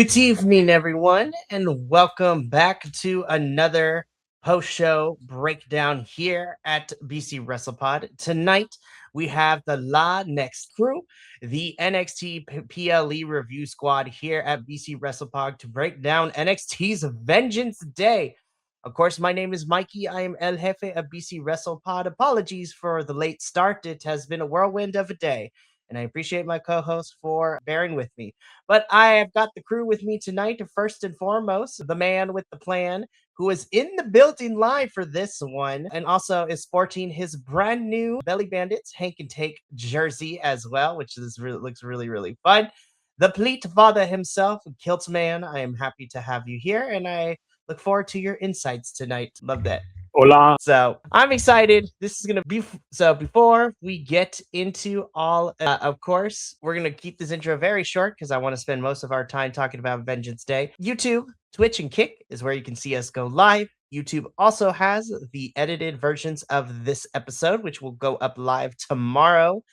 Good evening, everyone, and welcome back to another post-show breakdown here at BC WrestlePod. Tonight, we have the La Next crew, the NXT PLE review squad here at BC WrestlePod to break down NXT's Vengeance Day. Of course, my name is Mikey. I am El Jefe of BC WrestlePod. Apologies for the late start. It has been a whirlwind of a day, and I appreciate my co-host for bearing with me. But I have got the crew with me tonight. First and foremost, the man with the plan, who is in the building live for this one, and also is sporting his brand new Belly Bandits Hank and Take jersey as well, which looks really fun. The Pleat Father himself, Kilt Man. I am happy to have you here, and I look forward to your insights tonight. Love that. Hola. So I'm excited. This is gonna be so. Before we get into all, of course, we're gonna keep this intro very short because I want to spend most of our time talking about Vengeance Day. YouTube, Twitch, and Kick is where you can see us go live. YouTube also has the edited versions of this episode, which will go up live tomorrow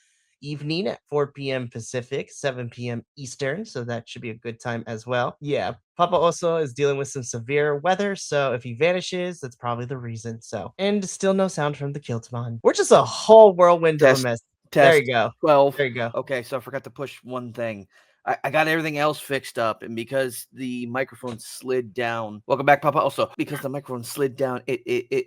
evening at 4 p.m. Pacific, 7 p.m. Eastern. So that should be a good time as well. Yeah, Papa also is dealing with some severe weather. So if he vanishes, that's probably the reason. So, and still no sound from the Kiltmon. We're just a whole whirlwind of a mess. There you go. 12. There you go. Okay, so I forgot to push one thing. I got everything else fixed up, and because the microphone slid down. Welcome back, Papa. Also, because the microphone slid down, it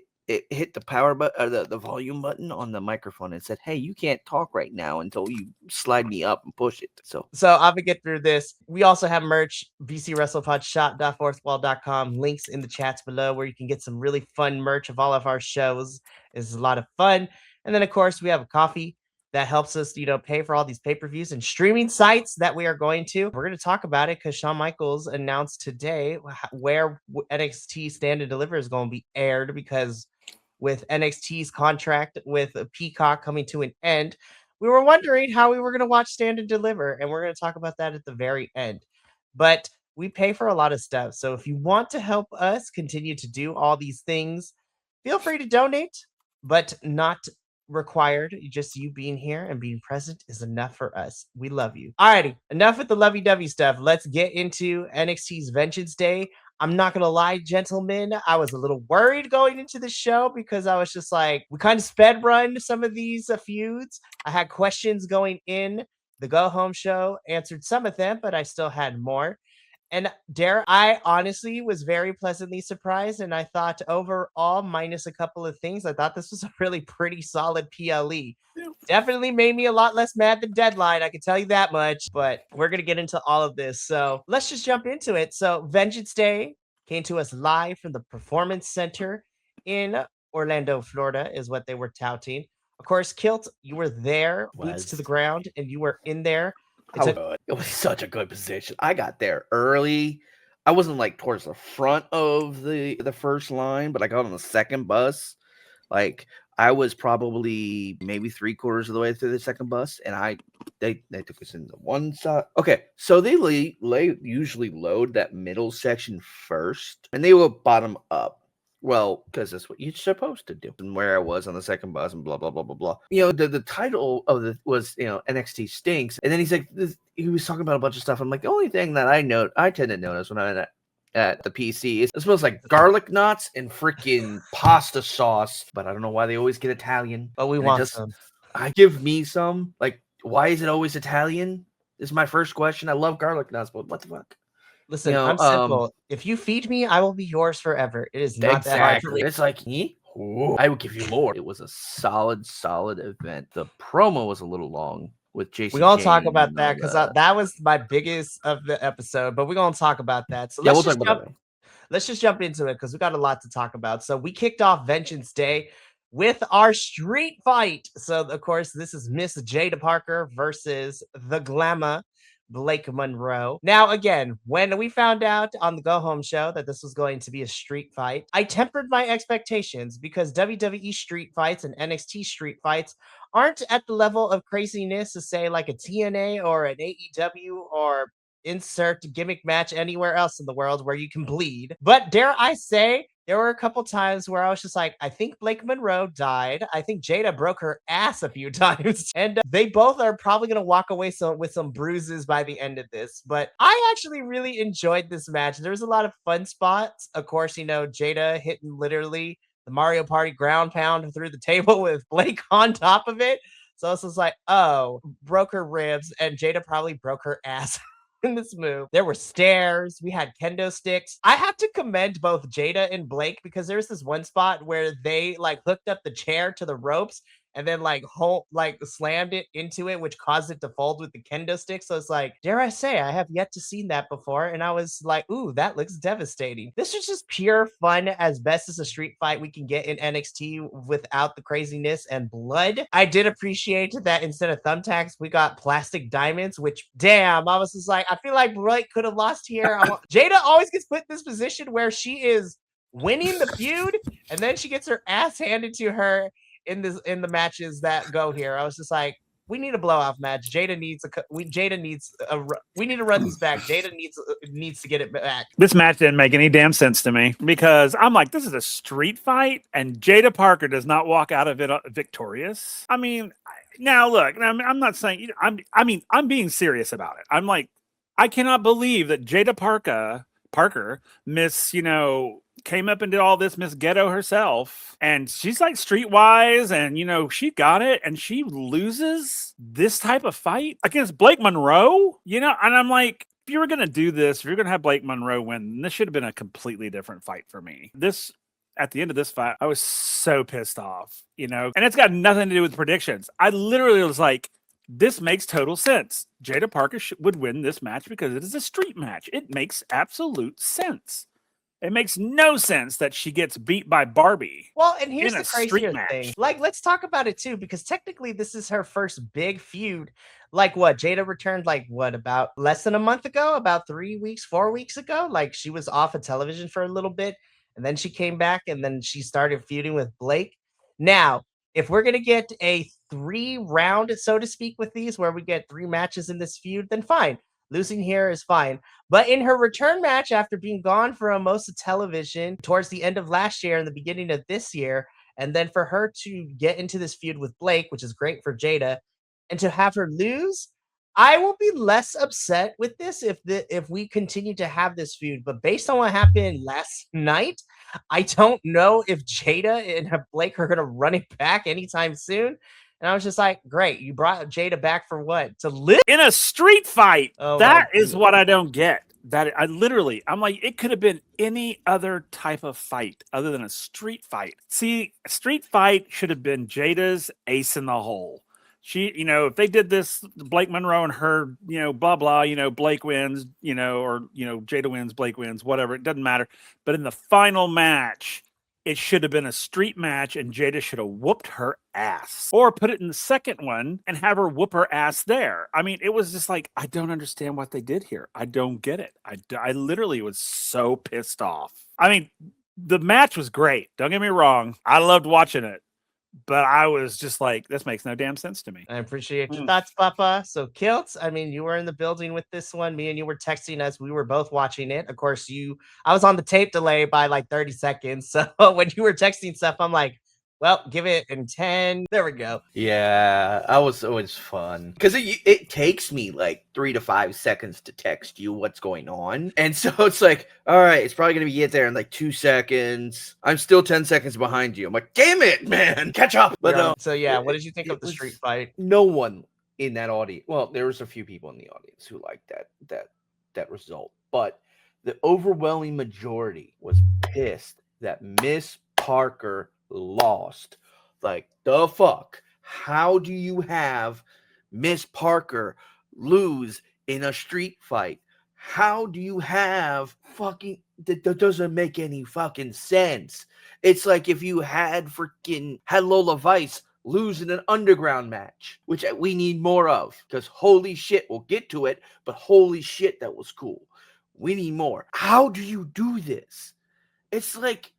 hit the power button, the volume button on the microphone, and said, "Hey, you can't talk right now until you slide me up and push it." So I'm gonna get through this. We also have merch, bcwrestlepodshop.fourthwall.com. Links in the chats below where you can get some really fun merch of all of our shows. It's a lot of fun. And then of course we have a coffee that helps us, pay for all these pay-per-views and streaming sites that we are going to. We're going to talk about it because Shawn Michaels announced today where NXT Stand and Deliver is going to be aired, because with NXT's contract with Peacock coming to an end, we were wondering how we were going to watch Stand and Deliver, and we're going to talk about that at the very end. But we pay for a lot of stuff, so if you want to help us continue to do all these things, feel free to donate, but not required. Just you being here and being present is enough for us. We love you. Alrighty, enough with the lovey-dovey stuff. Let's get into NXT's Vengeance Day. I'm not gonna lie, gentlemen, I was a little worried going into the show because I was just like, we kind of sped run some of these feuds. I had questions going in. The Go Home show answered some of them, but I still had more. And I honestly was very pleasantly surprised. And I thought overall, minus a couple of things, I thought this was a really pretty solid PLE. Definitely made me a lot less mad than Deadline, I can tell you that much. But we're going to get into all of this. So let's just jump into it. So Vengeance Day came to us live from the Performance Center in Orlando, Florida, is what they were touting. Of course, Kilt, you were there, boots to the ground, and you were in there. it was such a good position. I got there early. I wasn't like towards the front of the first line, but I got on the second bus. Like I was probably maybe 3/4 of the way through the second bus, and they took us into one side. Okay, so they usually load that middle section first, and they will bottom up. Well, because that's what you're supposed to do. And where I was on the second bus and blah, blah, blah, blah, blah. The title of it was, NXT Stinks. And then he's like, he was talking about a bunch of stuff. I'm like, the only thing that I tend to notice when I'm at the PC is it smells like garlic knots and freaking pasta sauce. But I don't know why they always get Italian. But we want some. I give me some. Like, why is it always Italian? This is my first question. I love garlic knots, but what the fuck? Listen, I'm simple. If you feed me, I will be yours forever. It is not that hard for me. It's like, I would give you more. It was a solid event. The promo was a little long with Jason. We're going to talk about that because that was my biggest of the episode, but we're going to talk about that. So let's just jump into it because we got a lot to talk about. So we kicked off Vengeance Day with our street fight. So, of course, this is Miss Jada Parker versus the Glamour Blake Monroe. Now, again, when we found out on the Go Home show that this was going to be a street fight, I tempered my expectations because WWE street fights and NXT street fights aren't at the level of craziness to say like a TNA or an AEW or insert gimmick match anywhere else in the world where you can bleed. But dare I say, there were a couple times where I was just like, I think Blake Monroe died. I think Jada broke her ass a few times. And they both are probably going to walk away with some bruises by the end of this. But I actually really enjoyed this match. There was a lot of fun spots. Of course, Jada hitting literally the Mario Party ground pound through the table with Blake on top of it. So it's just like, oh, broke her ribs, and Jada probably broke her ass in this move. There were stairs. We had kendo sticks. I have to commend both Jada and Blake because there's this one spot where they like hooked up the chair to the ropes and then slammed it into it, which caused it to fold with the kendo stick. So it's like, dare I say, I have yet to seen that before. And I was like, ooh, that looks devastating. This is just pure fun, as best as a street fight we can get in NXT without the craziness and blood. I did appreciate that instead of thumbtacks, we got plastic diamonds, which damn, I was just like, I feel like Blake could have lost here. Jada always gets put in this position where she is winning the feud and then she gets her ass handed to her in the matches that go here. I was just like, we need a blowoff match. Jada needs we need to run these back. Jada needs to get it back. This match didn't make any damn sense to me because I'm like, this is a street fight, and Jada Parker does not walk out of it victorious. I mean, now look, I'm not saying. I'm being serious about it. I'm like, I cannot believe that Jada Parker, Miss, came up and did all this, Miss Ghetto herself, and she's like streetwise, and she got it, and she loses this type of fight against Blake Monroe, and I'm like, if you were gonna do this, if you're gonna have Blake Monroe win, this should have been a completely different fight for me. At the end of this fight, I was so pissed off, and it's got nothing to do with predictions. I literally was like, this makes total sense. Jada Parker would win this match because it is a street match. It makes absolute sense. It makes no sense that she gets beat by Barbie. Well, and here's the crazier thing. Like, let's talk about it too, because technically this is her first big feud. Like what? Jada returned about less than a month ago, about 3 weeks, 4 weeks ago. Like she was off of television for a little bit, and then she came back, and then she started feuding with Blake. Now, if we're gonna get a 3-round, so to speak, with these, where we get 3 matches in this feud, then fine. Losing here is fine. But in her return match, after being gone from most of television towards the end of last year and the beginning of this year, and then for her to get into this feud with Blake, which is great for Jada, and to have her lose, I will be less upset with this if we continue to have this feud. But based on what happened last night, I don't know if Jada and Blake are going to run it back anytime soon. And I was just like, great, you brought Jada back for what? To live in a street fight. Oh, that is what I don't get. That I'm like, it could have been any other type of fight other than a street fight. See, a street fight should have been Jada's ace in the hole. She, if they did this, Blake Monroe and her, blah, blah, Blake wins, or, Jada wins, Blake wins, whatever. It doesn't matter. But in the final match, it should have been a street match, and Jada should have whooped her ass. Or put it in the second one and have her whoop her ass there. I mean, it was just like, I don't understand what they did here. I don't get it. I literally was so pissed off. I mean, the match was great. Don't get me wrong. I loved watching it. But I was just like, this makes no damn sense to me. I appreciate your thoughts, Papa. So, Kilts, I mean, you were in the building with this one. Me and you were texting us. We were both watching it. Of course, I was on the tape delay by like 30 seconds. So when you were texting stuff, I'm like, well, give it in 10. There we go. Yeah, it was fun. Because it takes me like 3 to 5 seconds to text you what's going on. And so it's like, all right, it's probably going to get there in like 2 seconds. I'm still 10 seconds behind you. I'm like, damn it, man, catch up. But so yeah, what did you think of the street fight? No one in that audience. Well, there was a few people in the audience who liked that result. But the overwhelming majority was pissed that Miss Parker lost. Like, the fuck? How do you have Miss Parker lose in a street fight? How do you have fucking that doesn't make any fucking sense? It's like if you had Lola Vice lose in an underground match, which we need more of, because holy shit, we'll get to it, but holy shit, that was cool. We need more. How do you do this? It's like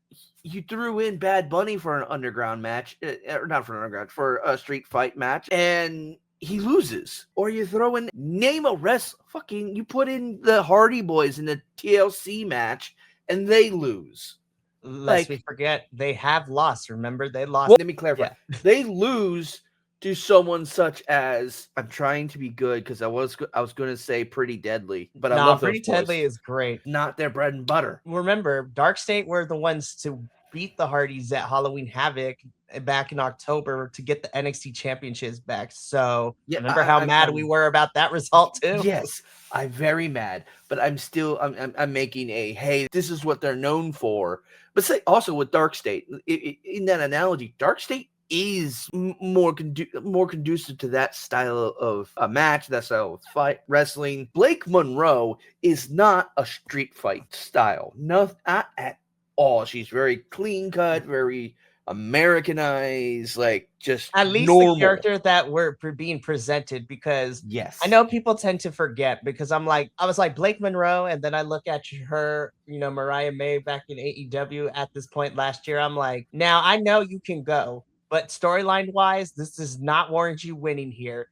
you threw in Bad Bunny for an underground match, or not for an underground, for a street fight match, and he loses. Or you throw in, name a wrestler, you put in the Hardy Boys in the TLC match, and they lose. Lest we forget, they have lost. Remember, they lost. Well, let me clarify. Yeah. They lose to someone such as, I'm trying to be good because I was going to say Pretty Deadly, but I love Pretty those boys. Deadly is great. Not their bread and butter. Remember, Dark State were the ones to beat the Hardys at Halloween Havoc back in October to get the NXT championships back. So Yeah, remember how mad we were about that result too? Yes, I'm very mad, but I'm still I'm making a, hey, this is what they're known for. But say also with Dark State, in that analogy, Dark State is more conducive to that style of a match, that style of fight wrestling. Blake Monroe is not a street fight style, not at all. She's very clean cut, very Americanized, like just at least normal. the character that we're being presented, because yes, I know people tend to forget, because I was like Blake Monroe, and then I look at her, Mariah May back in AEW at this point last year. I'm like, now I know you can go, but storyline wise, this does not warrant you winning here.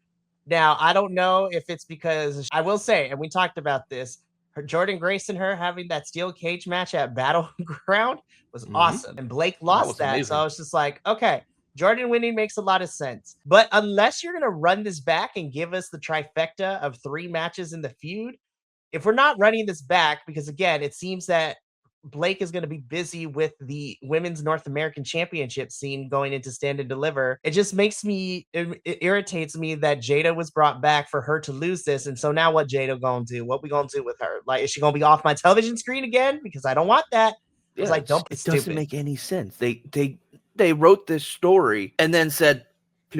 Now, I don't know if it's because, I will say, and we talked about this, Jordan Grace and her having that steel cage match at Battleground was awesome. And Blake lost that. So I was just like, okay, Jordan winning makes a lot of sense. But unless you're going to run this back and give us the trifecta of 3 matches in the feud, if we're not running this back, because again, it seems that Blake is going to be busy with the Women's North American Championship scene going into Stand and Deliver. It just makes me, it irritates me that Jada was brought back for her to lose this. And so now what Jada gonna do? What we gonna do with her? Like, is she gonna be off my television screen again? Because I don't want that. Yeah, like, don't be stupid. It doesn't make any sense. They wrote this story and then said,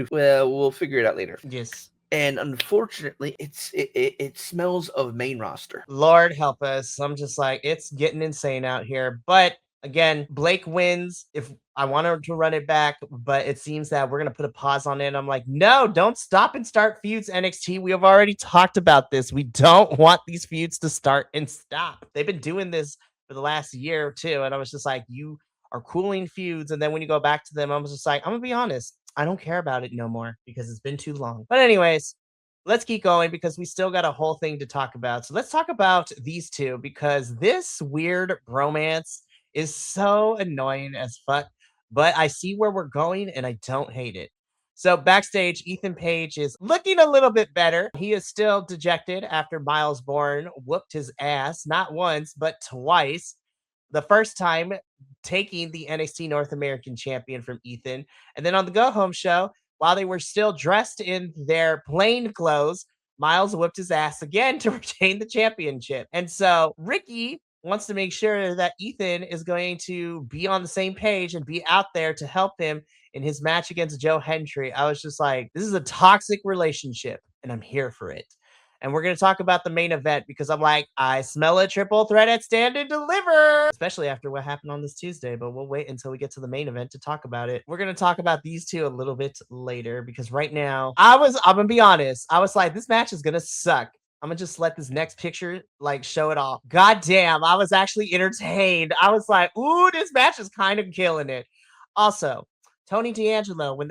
well, we'll figure it out later. Yes. And unfortunately, it smells of main roster. Lord help us. I'm just like, it's getting insane out here. But again, Blake wins. If I wanted to run it back, but it seems that we're going to put a pause on it. I'm like, no, don't stop and start feuds, NXT. We have already talked about this. We don't want these feuds to start and stop. They've been doing this for the last year or two. And I was just like, you are cooling feuds. And then when you go back to them, I was just like, I'm going to be honest. I don't care about it no more because it's been too long. But anyways, let's keep going because we still got a whole thing to talk about. So let's talk about these two, because this weird bromance is so annoying as fuck. But I see where we're going and I don't hate it. So backstage, Ethan Page is looking a little bit better. He is still dejected after Miles Bourne whooped his ass, not once, but twice. The first time taking the NXT North American champion from Ethan. And then on the Go Home show, while they were still dressed in their plain clothes, Miles whipped his ass again to retain the championship. And so Ricky wants to make sure that Ethan is going to be on the same page and be out there to help him in his match against Joe Hendry. I was just like, this is a toxic relationship and I'm here for it. And we're going to talk about the main event because I'm like, I smell a triple threat at Stand and Deliver, especially after what happened on this Tuesday. But we'll wait until we get to the main event to talk about it. We're going to talk about these two a little bit later because right now, I'm going to be honest. I was like, this match is going to suck. I'm going to just let this next picture like show it off. God damn, I was actually entertained. I was like, ooh, this match is kind of killing it. Also, Tony D'Angelo, when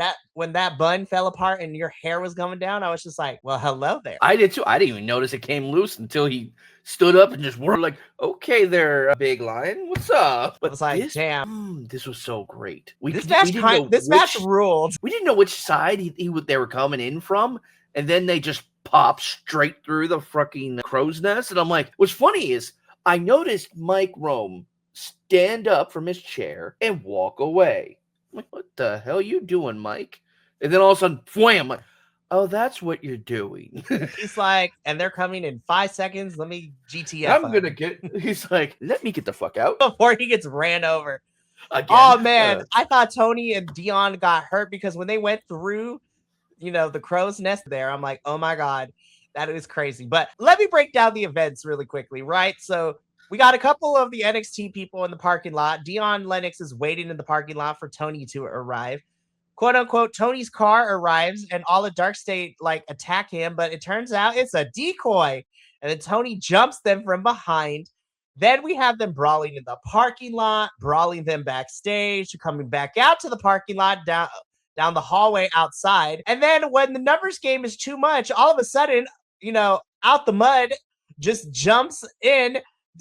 that bun fell apart and your hair was coming down, I was just like, well, hello there. I did too. I didn't even notice it came loose until he stood up and just whirled like, okay there, Big Lion, what's up? But I was like, damn. This was so great. This match ruled. We didn't know which side they were coming in from, and then they just popped straight through the fucking crow's nest. And I'm like, what's funny is I noticed Mike Rome stand up from his chair and walk away. I'm like, what the hell are you doing, Mike? And then all of a sudden, wham! Like, oh, that's what you're doing. He's like, and they're coming in 5 seconds. Let me GTF. He's like, let me get the fuck out before he gets ran over. Again. Oh man, I thought Tony and Dion got hurt because when they went through, the crow's nest there, I'm like, oh my god, that is crazy. But let me break down the events really quickly, right? So we got a couple of the NXT people in the parking lot. Dion Lennox is waiting in the parking lot for Tony to arrive. Quote unquote, Tony's car arrives and all of Dark State attack him, but it turns out it's a decoy. And then Tony jumps them from behind. Then we have them brawling in the parking lot, brawling them backstage, coming back out to the parking lot, down the hallway outside. And then when the numbers game is too much, all of a sudden, Out the Mud just jumps in.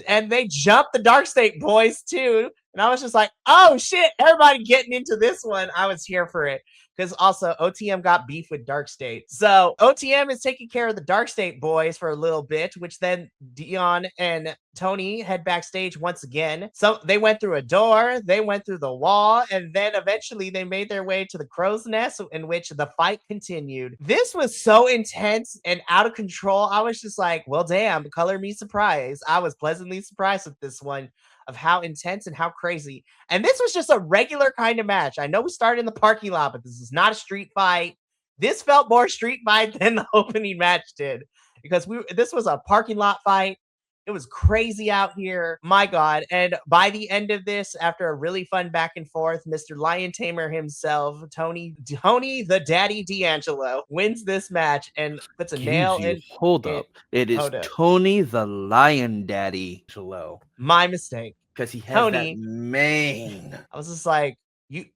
And they jump the Dark State boys too. And I was just like, oh shit, everybody getting into this one. I was here for it. Because also OTM got beef with Dark State. So OTM is taking care of the Dark State boys for a little bit, which then Dion and Tony head backstage once again. So they went through a door, they went through the wall, and then eventually they made their way to the crow's nest in which the fight continued. This was so intense and out of control. I was just like, well, damn, color me surprised. I was pleasantly surprised with this one of how intense and how crazy. And this was just a regular kind of match. I know we started in the parking lot, but this is not a street fight. This felt more street fight than the opening match did because this was a parking lot fight. It was crazy out here. My God. And by the end of this, after a really fun back and forth, Mr. Lion Tamer himself, Tony the Daddy D'Angelo, wins this match and puts a nail in. Hold up. It is Tony the Lion Daddy D'Angelo. My mistake. Because he has Tony, that mane. I was just like,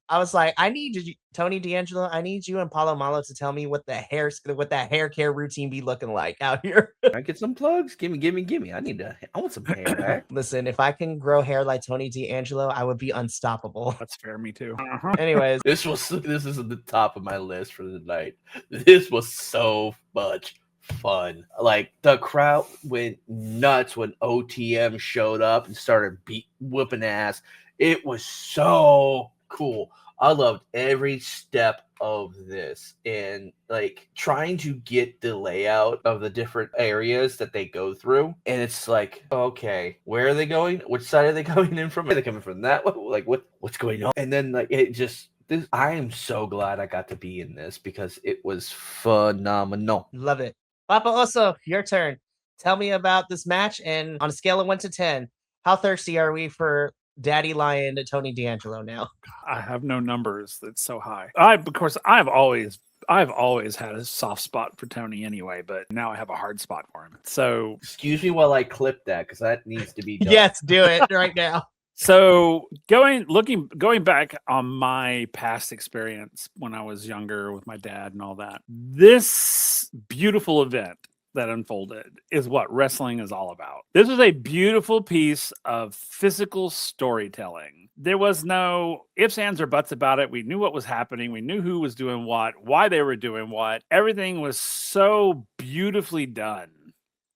I need you, Tony D'Angelo. I need you and Paulo Malo to tell me what that hair care routine be looking like out here. Can I get some plugs? Gimme. I want some hair back. Listen, if I can grow hair like Tony D'Angelo, I would be unstoppable. That's fair, me too. Anyways, this is at the top of my list for the night. This was so much fun. Like the crowd went nuts when OTM showed up and started whooping ass. It was so cool. I loved every step of this and like trying to get the layout of the different areas that they go through. And it's like, okay, where are they going? Which side are they coming in from? Are they coming from that way? Like what's going on? And then like it just I am so glad I got to be in this because it was phenomenal. Love it. Papa Oso, your turn. Tell me about this match, and on a scale of 1 to 10, how thirsty are we for Daddy Lion to Tony D'Angelo now? I have no numbers. That's so high. I've always had a soft spot for Tony anyway, but now I have a hard spot for him. So excuse me while I clip that because that needs to be done. Yes, do it right now. So going back on my past experience when I was younger with my dad and all that, this beautiful event that unfolded is what wrestling is all about. This was a beautiful piece of physical storytelling. There was no ifs, ands, or buts about it. We knew what was happening. We knew who was doing what, why they were doing what. Everything was so beautifully done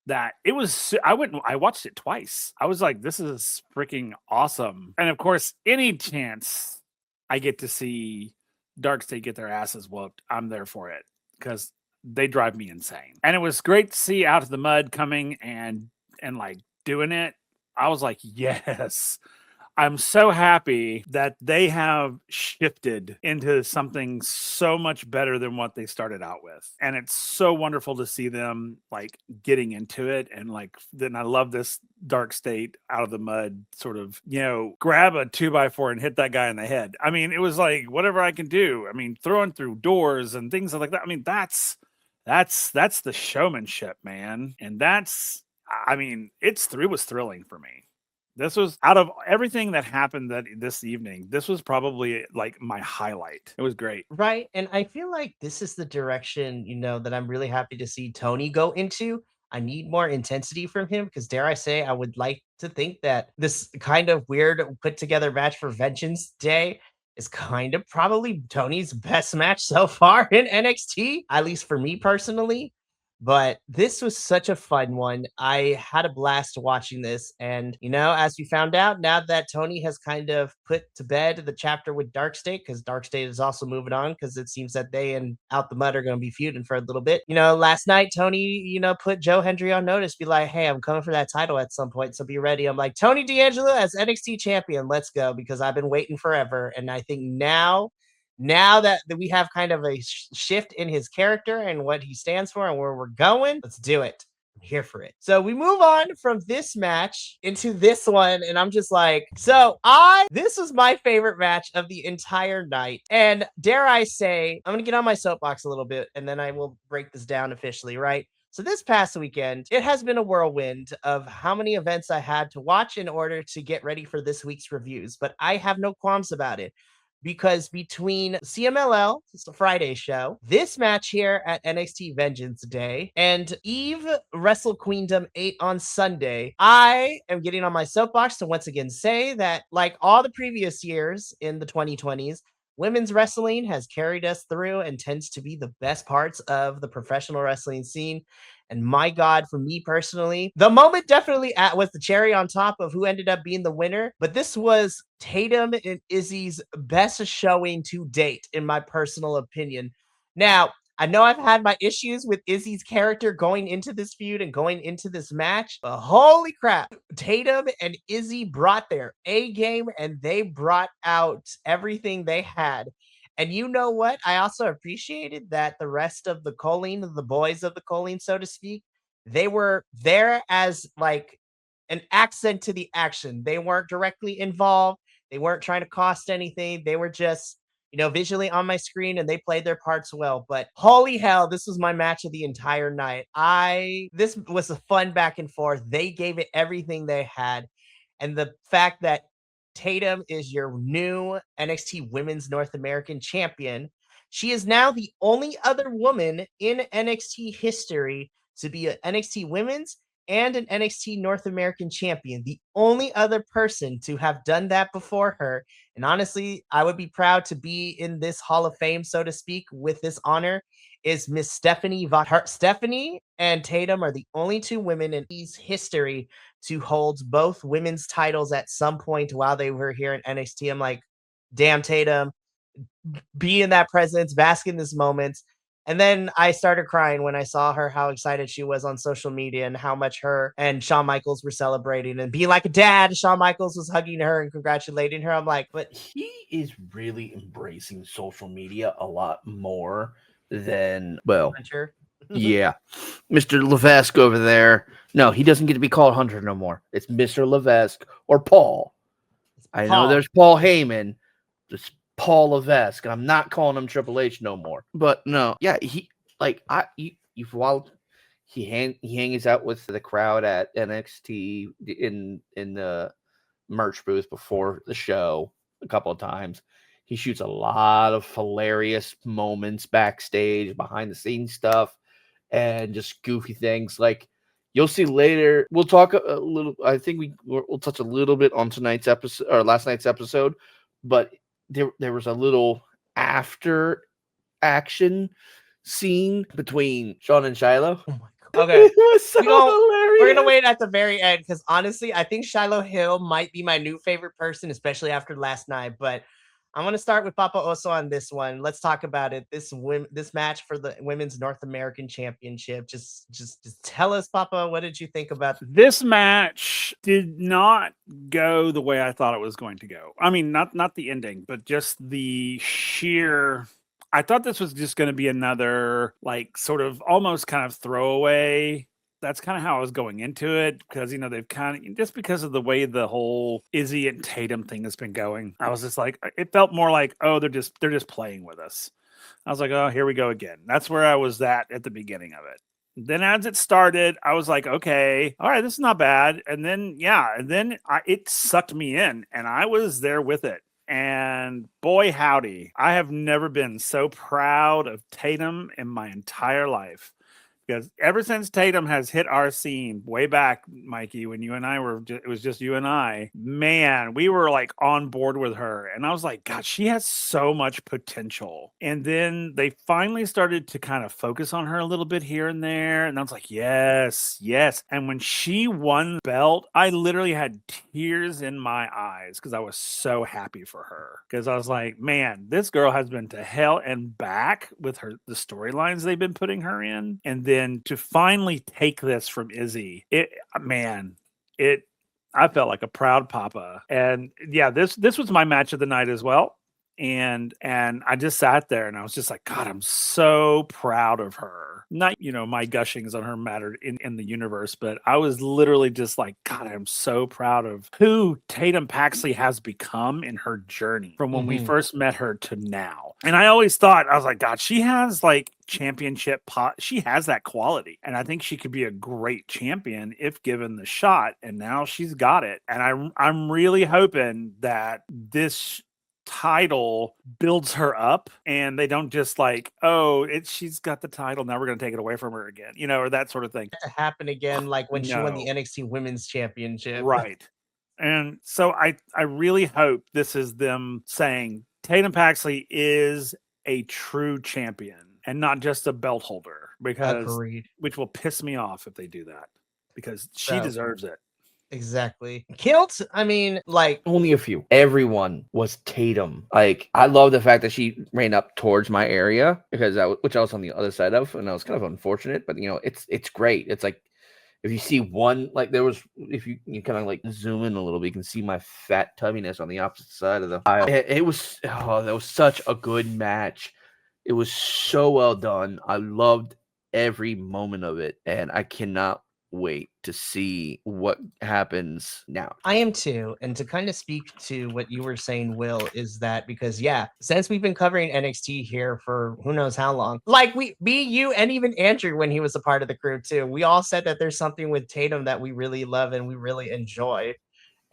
that it was, I watched it twice. I was like, this is freaking awesome. And of course, any chance I get to see Dark State get their asses whooped, I'm there for it because they drive me insane. And it was great to see Out of the Mud coming and like doing it. I was like, yes. I'm so happy that they have shifted into something so much better than what they started out with. And it's so wonderful to see them like getting into it. And like, then I love this Dark State Out of the Mud sort of, grab a 2x4 and hit that guy in the head. I mean, it was like, whatever I can do. I mean, throwing through doors and things like that. I mean, that's the showmanship, man. And it was thrilling for me. This was, out of everything that happened this evening, this was probably like my highlight. It was great. Right. And I feel like this is the direction, that I'm really happy to see Tony go into. I need more intensity from him because, dare I say, I would like to think that this kind of weird put together match for Vengeance Day is kind of probably Tony's best match so far in NXT, at least for me personally. But this was such a fun one. I had a blast watching this. And, as we found out, now that Tony has kind of put to bed the chapter with Dark State, because Dark State is also moving on, because it seems that they and Out the Mud are going to be feuding for a little bit. Last night, Tony, put Joe Hendry on notice, be like, hey, I'm coming for that title at some point, so be ready. I'm like, Tony D'Angelo as NXT champion, let's go, because I've been waiting forever. And I think now that we have kind of a shift in his character and what he stands for and where we're going, let's do it. I'm here for it. So we move on from this match into this one. And I'm just like, this was my favorite match of the entire night. And dare I say, I'm going to get on my soapbox a little bit and then I will break this down officially, right? So this past weekend, it has been a whirlwind of how many events I had to watch in order to get ready for this week's reviews, but I have no qualms about it. because between CMLL, it's a Friday show, this match here at NXT Vengeance Day, and Eve Wrestle Queendom 8 on Sunday, I am getting on my soapbox to once again say that, like all the previous years in the 2020s, women's wrestling has carried us through and tends to be the best parts of the professional wrestling scene. And my God, for me personally, the moment definitely was the cherry on top of who ended up being the winner. But this was Tatum and Izzy's best showing to date, in my personal opinion. Now, I know I've had my issues with Izzy's character going into this feud and going into this match, but holy crap, Tatum and Izzy brought their A game and they brought out everything they had. And you know what? I also appreciated that the rest of the choline, the boys of the choline, so to speak, they were there as like an accent to the action. They weren't directly involved. They weren't trying to cost anything. They were just, visually on my screen and they played their parts well. But holy hell, this was my match of the entire night. This was a fun back and forth. They gave it everything they had. And the fact that Tatum is your new NXT Women's North American Champion. She is now the only other woman in NXT history to be an NXT Women's and an NXT North American Champion. The only other person to have done that before her. And honestly, I would be proud to be in this Hall of Fame, so to speak, with this honor, is Miss Stephanie Stephanie and Tatum are the only two women in history to hold both women's titles at some point while they were here in NXT. I'm like, damn, Tatum, be in that presence, bask in this moment. And then I started crying when I saw her, how excited she was on social media and how much her and Shawn Michaels were celebrating and being like a dad. Shawn Michaels was hugging her and congratulating her. I'm like, but he is really embracing social media a lot more than, well, Hunter. Yeah. Mr. Levesque over there. No, he doesn't get to be called Hunter no more. It's Mr. Levesque or Paul. I know there's Paul Heyman. It's Paul Levesque. And I'm not calling him Triple H no more. But no, yeah, he hangs out with the crowd at NXT in the merch booth before the show a couple of times. He shoots a lot of hilarious moments backstage, behind the scenes stuff, and just goofy things. Like you'll see later. We'll talk a little. I think we'll touch a little bit on tonight's episode or last night's episode, but there was a little after action scene between Sean and Shiloh. Oh my God. Okay. It was so hilarious. We're going to wait at the very end because honestly, I think Shiloh Hill might be my new favorite person, especially after last night. But I'm going to start with Papa Oso on this one. Let's talk about it. This match for the Women's North American Championship. Just tell us, Papa, what did you think about this match? Did not go the way I thought it was going to go. I mean, not the ending, but just the sheer. I thought this was just going to be another, like, sort of almost kind of throwaway. That's kind of how I was going into it because, they've kind of, just because of the way the whole Izzy and Tatum thing has been going, I was just like, it felt more like, oh, they're just playing with us. I was like, oh, here we go again. That's where I was at the beginning of it. Then as it started, I was like, okay, all right, this is not bad. And then, it sucked me in and I was there with it. And boy, howdy, I have never been so proud of Tatum in my entire life. Because ever since Tatum has hit our scene way back, Mikey, when you and I it was just you and I, man, we were like on board with her. And I was like, God, she has so much potential. And then they finally started to kind of focus on her a little bit here and there. And I was like, yes. And when she won the belt, I literally had tears in my eyes because I was so happy for her. Because I was like, man, this girl has been to hell and back with the storylines they've been putting her in. And then to finally take this from Izzy, I felt like a proud papa. And yeah, this was my match of the night as well. And I just sat there and I was just like, God, I'm so proud of her. Not, my gushings on her mattered in the universe, but I was literally just like, God, I'm so proud of who Tatum Paxley has become in her journey from when we first met her to now. And I always thought, I was like, God, she has like championship she has that quality. And I think she could be a great champion if given the shot. And now she's got it. And I'm really hoping that this title builds her up, and they don't just like, oh, she's got the title, now we're going to take it away from her again, or that sort of thing. To happen again, like when she won the No. NXT Women's Championship. Right. And so I really hope this is them saying Tatum Paxley is a true champion and not just a belt holder, which will piss me off if they do that, because she deserves it. Exactly. Kilt, I mean, like, only a few. Everyone was Tatum. Like, I love the fact that she ran up towards my area because which I was on the other side of, and I was kind of unfortunate, but it's great. It's like if you see one, like if you kind of like zoom in a little bit, you can see my fat tubbiness on the opposite side of the aisle. That was such a good match. It was so well done. I loved every moment of it, and I cannot wait to see what happens now. I am too. And to kind of speak to what you were saying, Will, is that because since we've been covering NXT here for who knows how long, like me, you, and even Andrew when he was a part of the crew too, we all said that there's something with Tatum that we really love and we really enjoy.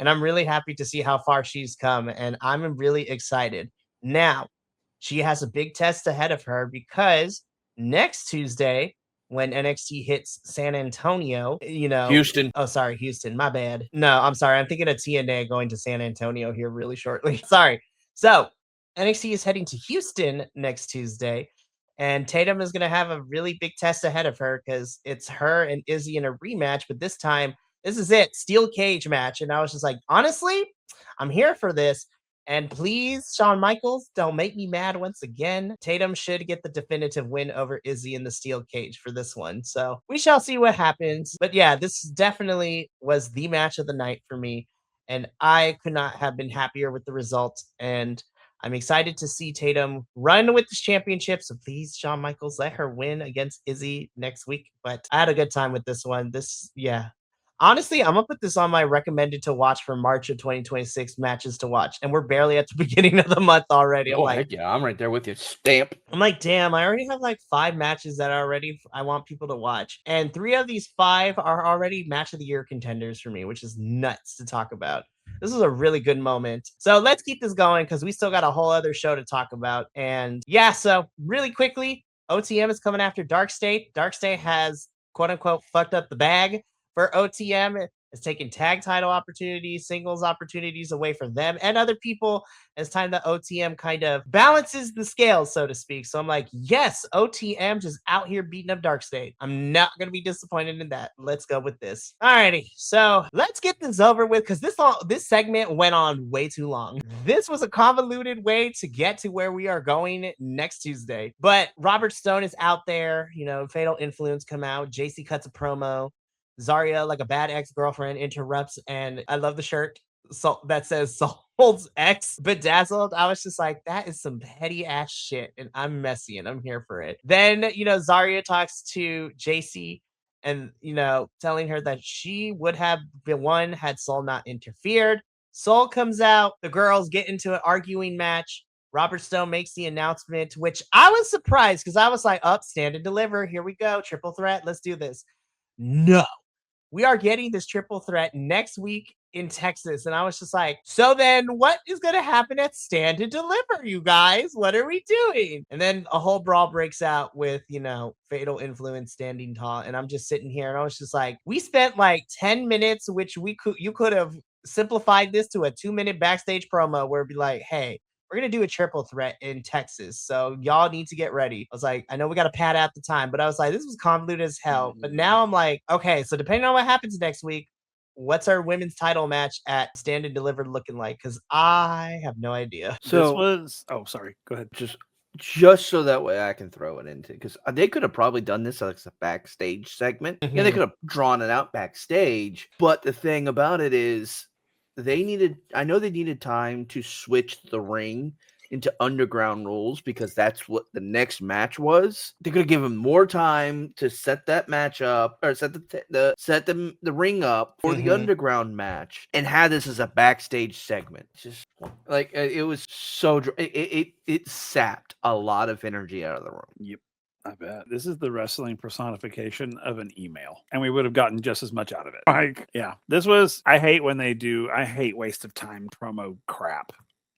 And I'm really happy to see how far she's come, and I'm really excited. Now, she has a big test ahead of her because next Tuesday, when NXT hits San Antonio, Houston. Oh, sorry, Houston. My bad. No, I'm sorry. I'm thinking of TNA going to San Antonio here really shortly. Sorry. So NXT is heading to Houston next Tuesday, and Tatum is going to have a really big test ahead of her because it's her and Izzy in a rematch, but this time, this is it, steel cage match. And I was just like, honestly, I'm here for this. And please, Shawn Michaels, don't make me mad once again. Tatum should get the definitive win over Izzy in the steel cage for this one. So we shall see what happens. But yeah, this definitely was the match of the night for me. And I could not have been happier with the results. And I'm excited to see Tatum run with this championship. So please, Shawn Michaels, let her win against Izzy next week. But I had a good time with this one. Honestly, I'm gonna put this on my recommended to watch for March of 2026 matches to watch, and we're barely at the beginning of the month already. I'm right there with you. Stamp. I'm like, damn, I already have like 5 matches that I want people to watch, and 3 of these 5 are already match of the year contenders for me, which is nuts to talk about. This is a really good moment. So let's keep this going because we still got a whole other show to talk about. And so really quickly, OTM is coming after Dark State. Dark State has quote unquote fucked up the bag for OTM. It's taking tag title opportunities, singles opportunities away from them and other people. It's time that OTM kind of balances the scales, so to speak. So I'm like, yes, OTM just out here beating up Dark State. I'm not going to be disappointed in that. Let's go with this. Alrighty, so let's get this over with because this segment went on way too long. This was a convoluted way to get to where we are going next Tuesday. But Robert Stone is out there, Fatal Influence come out. JC cuts a promo. Zarya, like a bad ex-girlfriend, interrupts, and I love the shirt that says Soul's X bedazzled. I was just like, that is some petty ass shit, and I'm messy, and I'm here for it. Then, Zarya talks to JC and, telling her that she would have been won had Soul not interfered. Soul comes out. The girls get into an arguing match. Robert Stone makes the announcement, which I was surprised because I was like, stand and deliver. Here we go. Triple threat. Let's do this. No. We are getting this triple threat next week in Texas. And I was just like, so then what is going to happen at Stand and Deliver, you guys? What are we doing? And then a whole brawl breaks out with, Fatal Influence standing tall. And I'm just sitting here and I was just like, we spent like 10 minutes, which you could have simplified this to a 2-minute backstage promo where it'd be like, hey, we're going to do a triple threat in Texas. So y'all need to get ready. I was like, I know we got to pad out the time, but I was like, this was convoluted as hell. But now I'm like, okay, so depending on what happens next week, what's our women's title match at Stand and Deliver looking like? Because I have no idea. Go ahead. Just so that way I can throw it into, because they could have probably done this as a backstage segment. Mhm. Yeah, they could have drawn it out backstage. But the thing about it is, I know they needed time to switch the ring into underground rules because that's what the next match was. They could have given more time to set that match up or set the ring up for the underground match and had this as a backstage segment. Just like it was so it sapped a lot of energy out of the room. Yep. I bet. This is the wrestling personification of an email, and we would have gotten just as much out of it. I hate waste of time promo crap.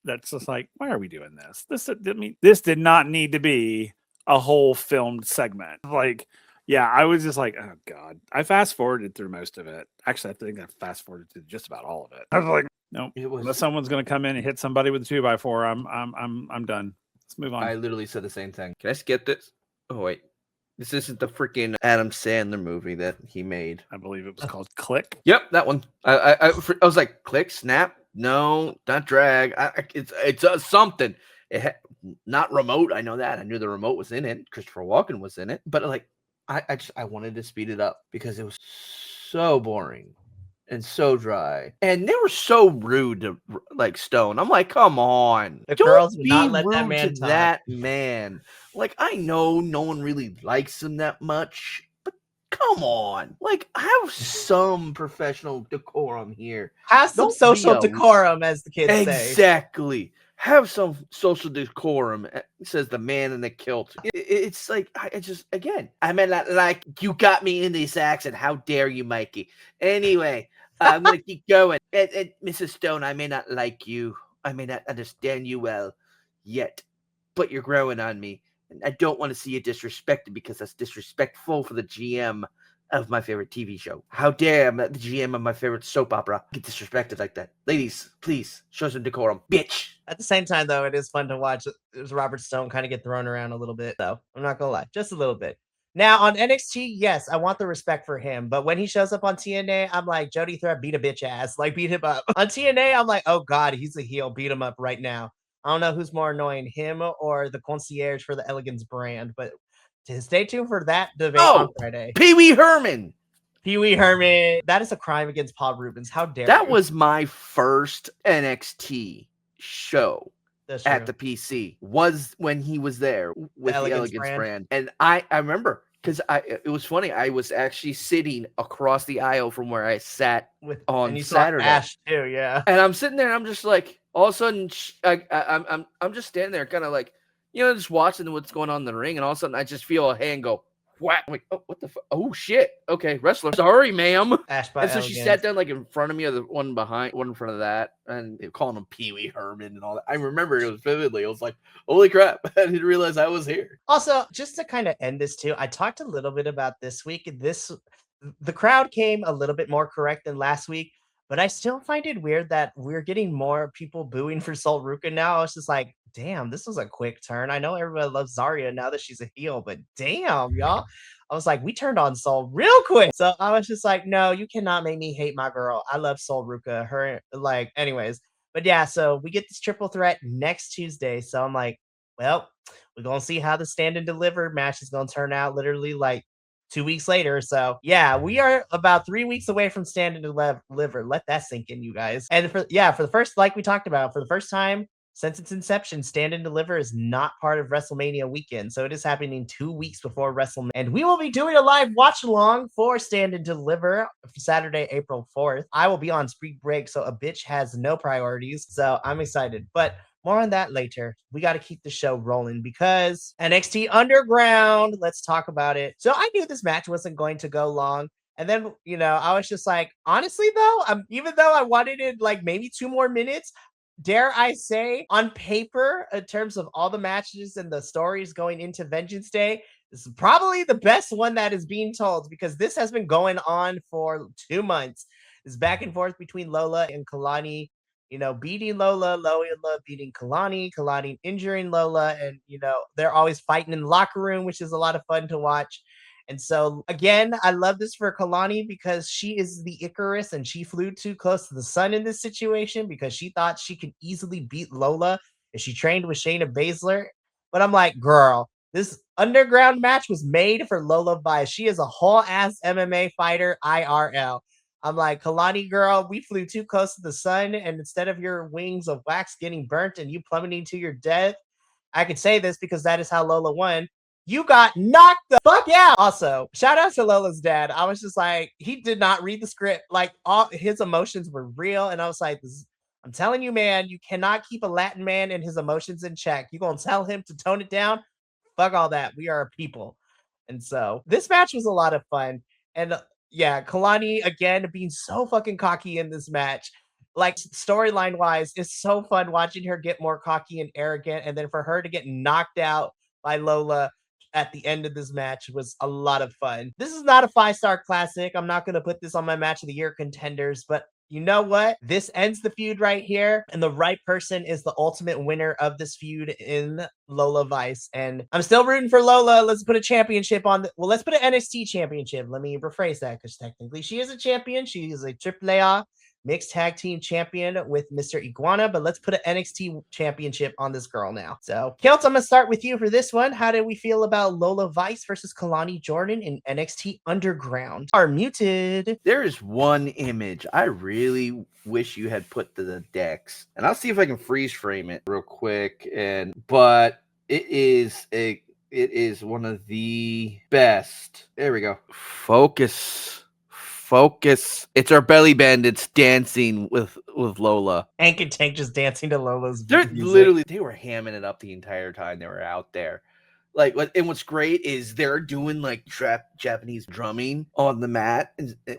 that's just like, why are we doing this? This did not need to be a whole filmed segment. Like, yeah, I was just like, oh god. I fast forwarded through most of it. Actually, I think I fast forwarded through just about all of it. I was like, nope. Unless someone's gonna come in and hit somebody with a 2x4, I'm done. Let's move on. I literally said the same thing. Can I skip this? Oh wait, this isn't the freaking Adam Sandler movie that he made. I believe it was called Click. Yep, that one. I was like, Click, Snap. No, not Drag. It's something. Not Remote. I know that. I knew the Remote was in it. Christopher Walken was in it. But like, I wanted to speed it up because it was so boring and so dry, and they were so rude to like Stone. I'm like, come on, The don't girls would be not let that rude man to talk. that man. Like, I know no one really likes him that much, but come on, like, have some professional decorum here. Have some Don't be social a- decorum, as the kids say. Exactly. Have some social decorum, says the man in the kilt. It's like, I just, again, I mean, like, you got me in this accent. How dare you, Mikey? Anyway, I'm going to keep going. And Mrs. Stone, I may not like you. I may not understand you well yet, but you're growing on me. And I don't want to see you disrespected because that's disrespectful for the GM of my favorite TV show. How dare the GM of my favorite soap opera get disrespected like that? Ladies, please show some decorum, bitch. At the same time, though, it is fun to watch Robert Stone kind of get thrown around a little bit, though. I'm not gonna lie, just a little bit. Now on NXT, yes, I want the respect for him, but when he shows up on TNA, I'm like, Jody Threat, beat a bitch ass, like beat him up. On TNA, I'm like, oh god, he's a heel, beat him up right now. I don't know who's more annoying, him or the concierge for the Elegance brand, but stay tuned for that debate on Friday. Pee Wee Herman. Pee Wee Herman, that is a crime against Paul Rubens. How dare That you? was my first NXT show That's at true. the PC, was when he was there with the Elegance Elegance brand. brand. And I remember, because it was funny, I was actually sitting across the aisle from where I sat on and you Saturday. saw Ash too, yeah. And I'm sitting there, and I'm just like, all of a sudden, I'm just standing there, kind of like, just watching what's going on in the ring, and all of a sudden, I just feel a hand go whack. I'm like, oh, what the fuck? Oh shit! Okay, wrestler. Sorry, ma'am. Ash by And so she Elegance. sat down like in front of me, or the one behind, one in front of that, and calling him Pee Wee Herman and all that. I remember it was vividly. I was like, holy crap! I didn't realize I was here. Also, just to kind of end this too, I talked a little bit about this week. The crowd came a little bit more correct than last week, but I still find it weird that we're getting more people booing for Sol Ruka now. I was just like, damn, this was a quick turn. I know everybody loves Zarya now that she's a heel, but damn, y'all. I was like, we turned on Sol real quick. So I was just like, no, you cannot make me hate my girl. I love Sol Ruka. Her, like, anyways. But yeah, so we get this triple threat next Tuesday. So I'm like, well, we're gonna see how the stand and deliver match is gonna turn out literally like 2 weeks later. So yeah, we are about 3 weeks away from stand and deliver. Let that sink in, you guys. And for the first, like we talked about, for the first time since its inception, stand and deliver is not part of WrestleMania weekend. So it is happening 2 weeks before WrestleMania. And we will be doing a live watch along for stand and deliver Saturday, April 4th. I will be on spring break, so a bitch has no priorities. So I'm excited. But more on that later. We got to keep the show rolling because NXT Underground, let's talk about it. So I knew this match wasn't going to go long. And then, I was just like, honestly, though, even though I wanted it like maybe 2 more minutes, dare I say, on paper, in terms of all the matches and the stories going into Vengeance Day, this is probably the best one that is being told because this has been going on for 2 months. This back and forth between Lola and Kalani, beating Lola beating Kalani injuring Lola, and they're always fighting in the locker room, which is a lot of fun to watch. And so again, I love this for Kalani because she is the Icarus and she flew too close to the sun in this situation because she thought she could easily beat Lola if she trained with Shayna Baszler. But I'm like, girl, this underground match was made for Lola Vice. She is a whole ass MMA fighter IRL. I'm like, Kalani girl, we flew too close to the sun, and instead of your wings of wax getting burnt and you plummeting to your death, I could say this because that is how Lola won. You got knocked the fuck out. Also, shout out to Lola's dad. I was just like, he did not read the script. Like, all his emotions were real. And I was like, I'm telling you, man, you cannot keep a Latin man and his emotions in check. You're going to tell him to tone it down? Fuck all that. We are a people. And so this match was a lot of fun. And yeah, Kalani, again, being so fucking cocky in this match. like storyline wise, it's so fun watching her get more cocky and arrogant, and then for her to get knocked out by Lola at the end of this match was a lot of fun. This is not a 5-star classic. I'm not going to put this on my match of the year contenders, but you know what? This ends the feud right here, and the right person is the ultimate winner of this feud in Lola Vice. And I'm still rooting for Lola. Let's put a championship on well, let's put an NXT championship. Let me rephrase that because technically she is a champion. She is a AAA mixed tag team champion with Mr. Iguana, but let's put an NXT championship on this girl now. So, Kilt, I'm going to start with you for this one. How did we feel about Lola Vice versus Kalani Jordan in NXT Underground? Are muted. There is one image I really wish you had put to the decks, and I'll see if I can freeze frame it real quick. But it is one of the best. There we go. Focus. It's our belly bandits dancing with Lola. Hank and Tank just dancing to Lola's They're music. literally, they were hamming it up the entire time they were out there. Like, and what's great is they're doing like Japanese drumming on the mat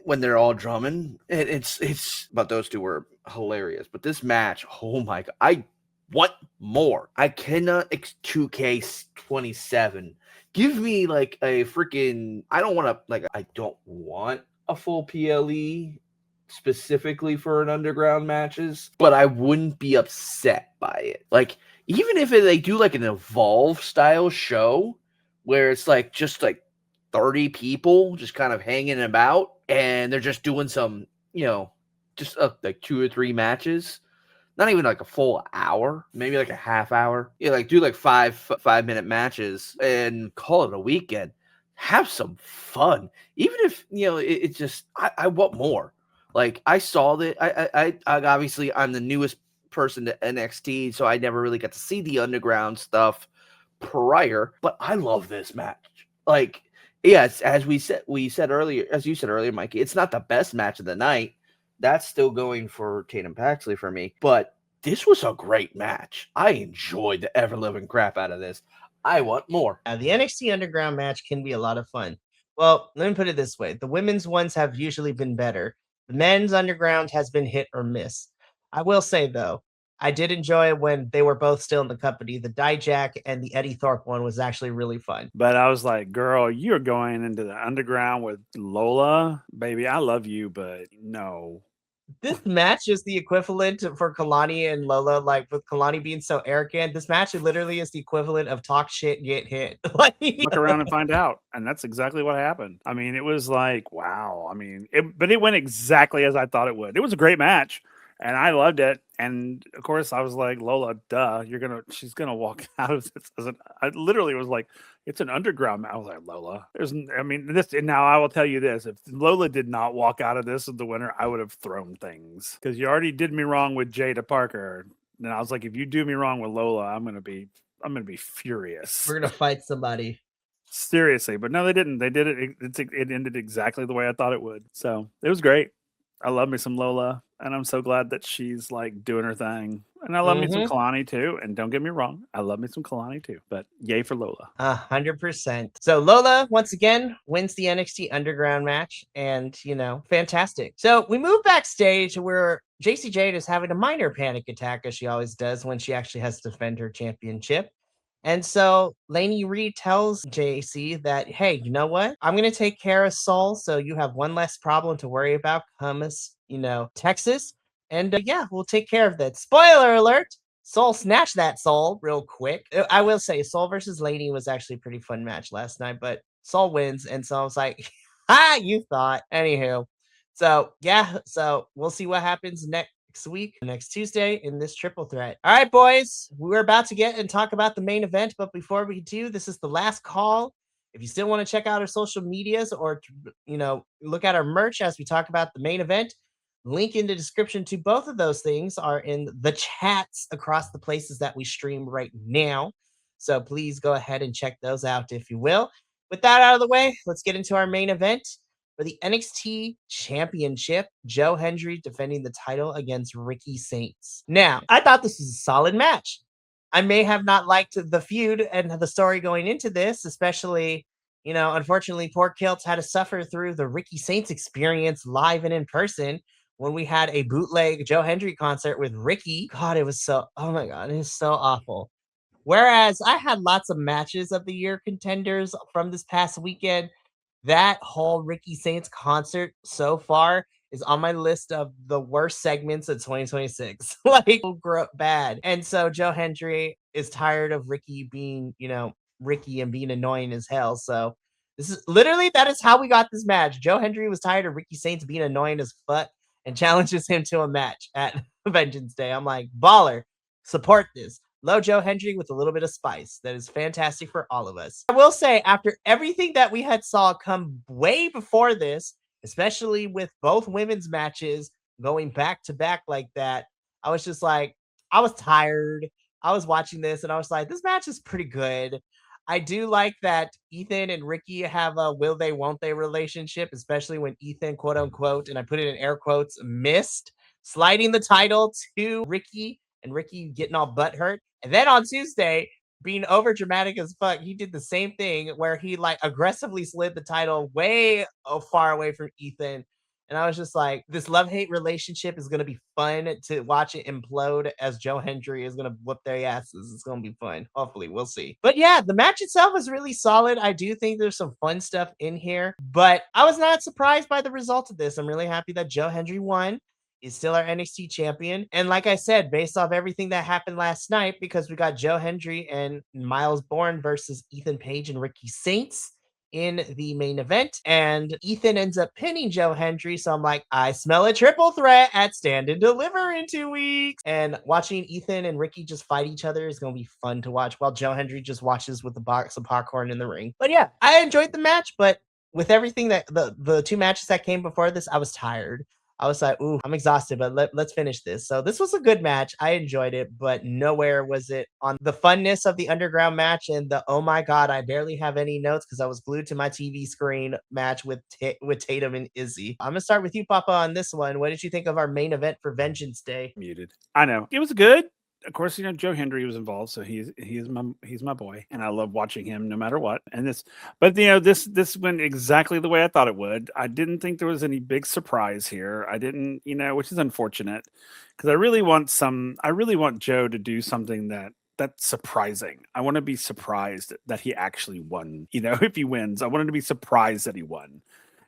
when they're all drumming. It's but those two were hilarious. But this match, oh my god, I want more. I cannot 2K27. Give me like a freaking. I don't want a full PLE specifically for an underground matches, but I wouldn't be upset by it. Like, even if they do like an Evolve style show where it's like just like 30 people just kind of hanging about and they're just doing some, just like 2 or 3 matches, not even like a full hour, maybe like a half hour. Yeah, like do like 5-minute matches and call it a weekend. Have some fun. Even if, it's just, I want more. Like, I saw that. I obviously, I'm the newest person to NXT, so I never really got to see the underground stuff prior, but I love this match. Like, yes, as you said earlier, Mikey, it's not the best match of the night. That's still going for Tatum Paxley for me, but this was a great match. I enjoyed the ever-living crap out of this. I want more. The NXT Underground match can be a lot of fun. Well, let me put it this way. The women's ones have usually been better. The men's Underground has been hit or miss. I will say, though, I did enjoy it when they were both still in the company. The Dijak and the Eddie Thorpe one was actually really fun. But I was like, girl, you're going into the underground with Lola. Baby, I love you, but no. This match is the equivalent for Kalani and Lola, like with Kalani being so arrogant. This match literally is the equivalent of talk shit, get hit. Look around and find out. And that's exactly what happened. I mean, it was like, wow. I mean, but it went exactly as I thought it would. It was a great match. And I loved it. And of course, I was like, Lola, duh, she's gonna walk out of this. I literally was like, it's an underground match. I was like, Lola, and now I will tell you this: if Lola did not walk out of this as the winner, I would have thrown things because you already did me wrong with Jada Parker. And I was like, if you do me wrong with Lola, I'm gonna be furious. We're gonna fight somebody. Seriously, but no, they didn't. They did it. It ended exactly the way I thought it would. So it was great. I love me some Lola, and I'm so glad that she's like doing her thing. And I love me some Kalani too. And don't get me wrong, I love me some Kalani too. But yay for Lola. 100%. So Lola once again wins the NXT Underground match, and fantastic. So we move backstage where JC Jade is having a minor panic attack, as she always does when she actually has to defend her championship. And so Lainey Reed tells JC that, hey, you know what? I'm going to take care of Sol, so you have one less problem to worry about come, Texas. And we'll take care of that. Spoiler alert, Sol snatched that Sol real quick. I will say Sol versus Lainey was actually a pretty fun match last night, but Sol wins. And so I was like, you thought. Anywho. So, so we'll see what happens next Tuesday in this triple threat. All right, boys, we're about to get and talk about the main event, but before we do, this is the last call. If you still want to check out our social medias or look at our merch as we talk about the main event, link in the description to both of those things are in the chats across the places that we stream right now. So please go ahead and check those out if you will. With that out of the way, let's get into our main event. For the NXT Championship, Joe Hendry defending the title against Ricky Saints. Now, I thought this was a solid match. I may have not liked the feud and the story going into this, especially, unfortunately, poor Kilt had to suffer through the Ricky Saints experience live and in person when we had a bootleg Joe Hendry concert with Ricky. God, it was so, oh my God, it is so awful. Whereas I had lots of matches of the year contenders from this past weekend, that whole Ricky Saints concert so far is on my list of the worst segments of 2026. Like, bad. And so Joe Hendry is tired of Ricky being, Ricky and being annoying as hell. So this is literally, that is how we got this match. Joe Hendry was tired of Ricky Saints being annoying as fuck and challenges him to a match at Vengeance Day. I'm like, baller, support this. Low Joe Hendry with a little bit of spice. That is fantastic for all of us. I will say, after everything that we had saw come way before this, especially with both women's matches going back to back like that, I was just like, I was tired. I was watching this and I was like, this match is pretty good. I do like that Ethan and Ricky have a will they, won't they relationship, especially when Ethan, quote unquote, and I put it in air quotes, missed sliding the title to Ricky and Ricky getting all butthurt. And then on Tuesday, being over dramatic as fuck, he did the same thing where he like aggressively slid the title way far away from Ethan. And I was just like, this love-hate relationship is going to be fun to watch it implode as Joe Hendry is going to whoop their asses. It's going to be fun. Hopefully, we'll see. But yeah, the match itself is really solid. I do think there's some fun stuff in here, but I was not surprised by the result of this. I'm really happy that Joe Hendry won. He's still our NXT champion. And like I said, based off everything that happened last night, because we got Joe Hendry and Miles Bourne versus Ethan Page and Ricky Saints in the main event. And Ethan ends up pinning Joe Hendry. So I'm like, I smell a triple threat at Stand and Deliver in 2 weeks. And watching Ethan and Ricky just fight each other is going to be fun to watch while Joe Hendry just watches with a box of popcorn in the ring. But yeah, I enjoyed the match, but with everything that the 2 matches that came before this, I was tired. I was like, ooh, I'm exhausted, but let's finish this. So this was a good match. I enjoyed it, but nowhere was it on the funness of the underground match and the, oh my God, I barely have any notes because I was glued to my TV screen match with Tatum and Izzy. I'm going to start with you, Papa, on this one. What did you think of our main event for Vengeance Day? Muted. I know. It was good. Of course, Joe Hendry was involved, so he's my boy, and I love watching him no matter what. And this went exactly the way I thought it would. I didn't think there was any big surprise here. I didn't, which is unfortunate because I really want Joe to do something that's surprising. I want to be surprised that he actually won. If he wins, I wanted to be surprised that he won.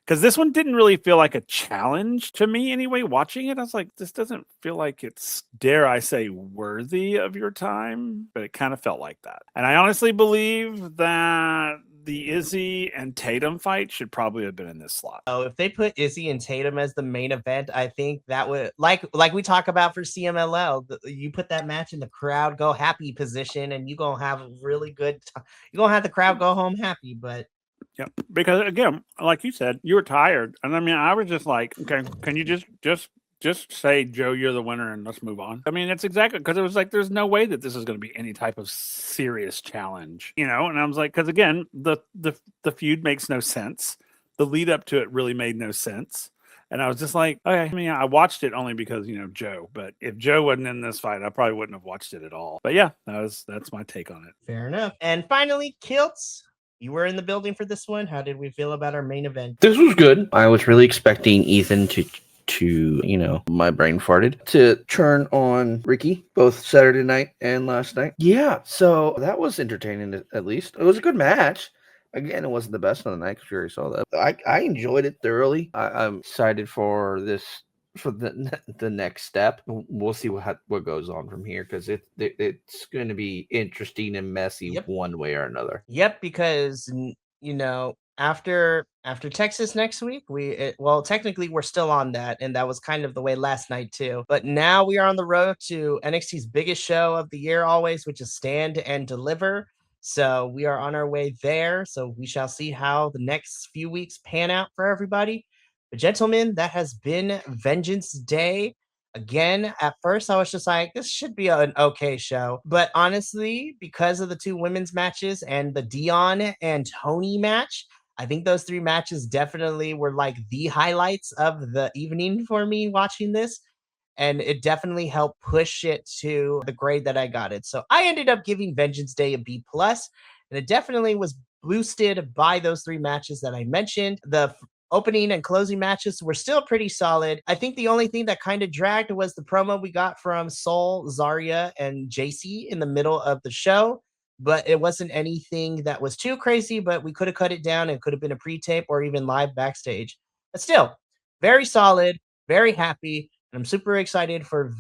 Because this one didn't really feel like a challenge to me anyway, watching it. I was like, this doesn't feel like it's, dare I say, worthy of your time. But it kind of felt like that. And I honestly believe that the Izzy and Tatum fight should probably have been in this slot. Oh, if they put Izzy and Tatum as the main event, I think that would, like we talk about for CMLL, you put that match in the crowd go happy position and you're going to have a really good time. You're going to have the crowd go home happy, but yeah, because again, like you said, you were tired, and I mean, I was just like, okay, can you just say, Joe, you're the winner, and let's move on. I mean, it's exactly because it was like, there's no way that this is going to be any type of serious challenge, And I was like, because again, the feud makes no sense. The lead up to it really made no sense. And I was just like, okay, I mean, I watched it only because, Joe. But if Joe wasn't in this fight, I probably wouldn't have watched it at all. But yeah, that's my take on it. Fair enough. And finally, Kilts. You were in the building for this one. How did we feel about our main event? This was good. I was really expecting Ethan to my brain farted, to turn on Ricky both Saturday night and last night. Yeah, so that was entertaining at least. It was a good match. Again, it wasn't the best of the night because we already saw that. I enjoyed it thoroughly. I'm excited for this. For the next step. We'll see what goes on from here because it's going to be interesting and messy one way or another. Yep, because after Texas next week, technically we're still on that, and that was kind of the way last night too. But now we are on the road to NXT's biggest show of the year always, which is Stand and Deliver. So we are on our way there. So we shall see how the next few weeks pan out for everybody. But gentlemen, that has been Vengeance Day. Again, at first I was just like, this should be an okay show. But honestly, because of the 2 women's matches and the Dion and Tony match, I think those 3 matches definitely were like the highlights of the evening for me watching this. And it definitely helped push it to the grade that I got it. So I ended up giving Vengeance Day a B+. And it definitely was boosted by those 3 matches that I mentioned. The opening and closing matches were still pretty solid. I think the only thing that kind of dragged was the promo we got from Soul, Zarya, and JC in the middle of the show. But it wasn't anything that was too crazy, but we could have cut it down and could have been a pre-tape or even live backstage. But still, very solid, very happy, and I'm super excited for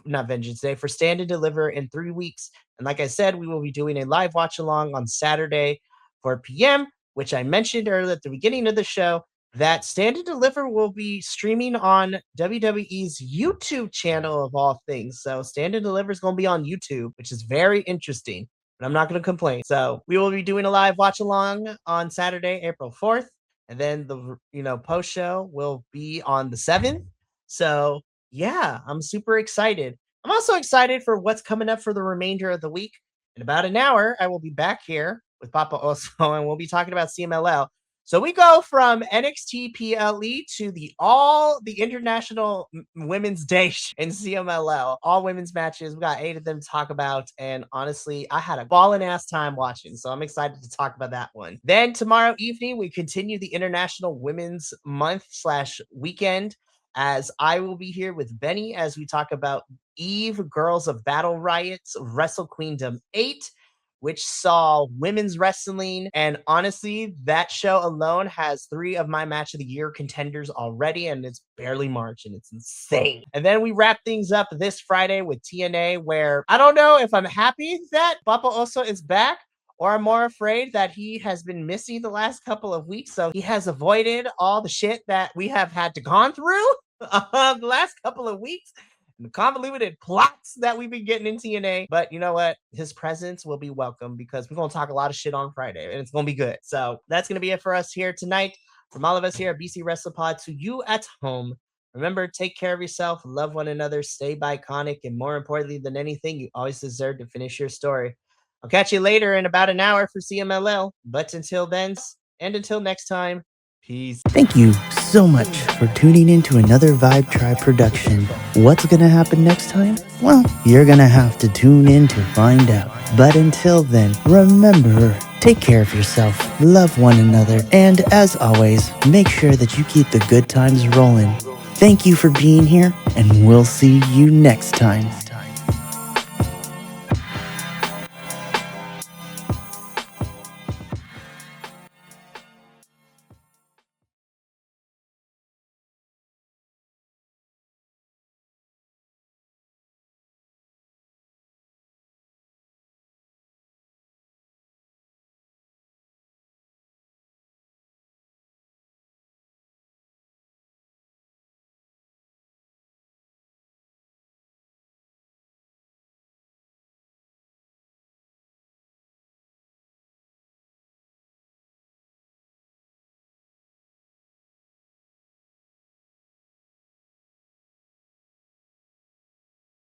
not Vengeance Day, for Stand and Deliver in 3 weeks. And like I said, we will be doing a live watch along on Saturday 4 p.m., which I mentioned earlier at the beginning of the show, that Stand and Deliver will be streaming on WWE's YouTube channel of all things. So Stand and Deliver is going to be on YouTube, which is very interesting, but I'm not going to complain. So we will be doing a live watch along on Saturday, April 4th. And then the post show will be on the 7th. So yeah, I'm super excited. I'm also excited for what's coming up for the remainder of the week. In about an hour, I will be back here with Papa Oso, and we'll be talking about CMLL. So we go from NXT PLE to the International Women's Day in CMLL, all women's matches. We got 8 of them to talk about, and honestly, I had a ballin' ass time watching, so I'm excited to talk about that one. Then tomorrow evening, we continue the International Women's Month / weekend, as I will be here with Benny as we talk about Eve Girls of Battle Riot's Wrestle Queendom 8, which saw women's wrestling. And honestly, that show alone has 3 of my match of the year contenders already, and it's barely March, and it's insane. And then we wrap things up this Friday with TNA, where I don't know if I'm happy that Papa Oso is back, or I'm more afraid that he has been missing the last couple of weeks. So he has avoided all the shit that we have had to gone through the last couple of weeks, the convoluted plots that we've been getting in TNA. But you know what? His presence will be welcome, because we're going to talk a lot of shit on Friday, and it's going to be good. So that's going to be it for us here tonight. From all of us here at BC WrestlePod to you at home, remember, take care of yourself, love one another, stay iconic, and more importantly than anything, you always deserve to finish your story. I'll catch you later in about an hour for CMLL. But until then, and until next time, peace. Thank you so much for tuning in to another Vibe Tribe production. What's gonna happen next time? Well, you're gonna have to tune in to find out. But until then, remember, take care of yourself, love one another, and as always, make sure that you keep the good times rolling. Thank you for being here, and we'll see you next time.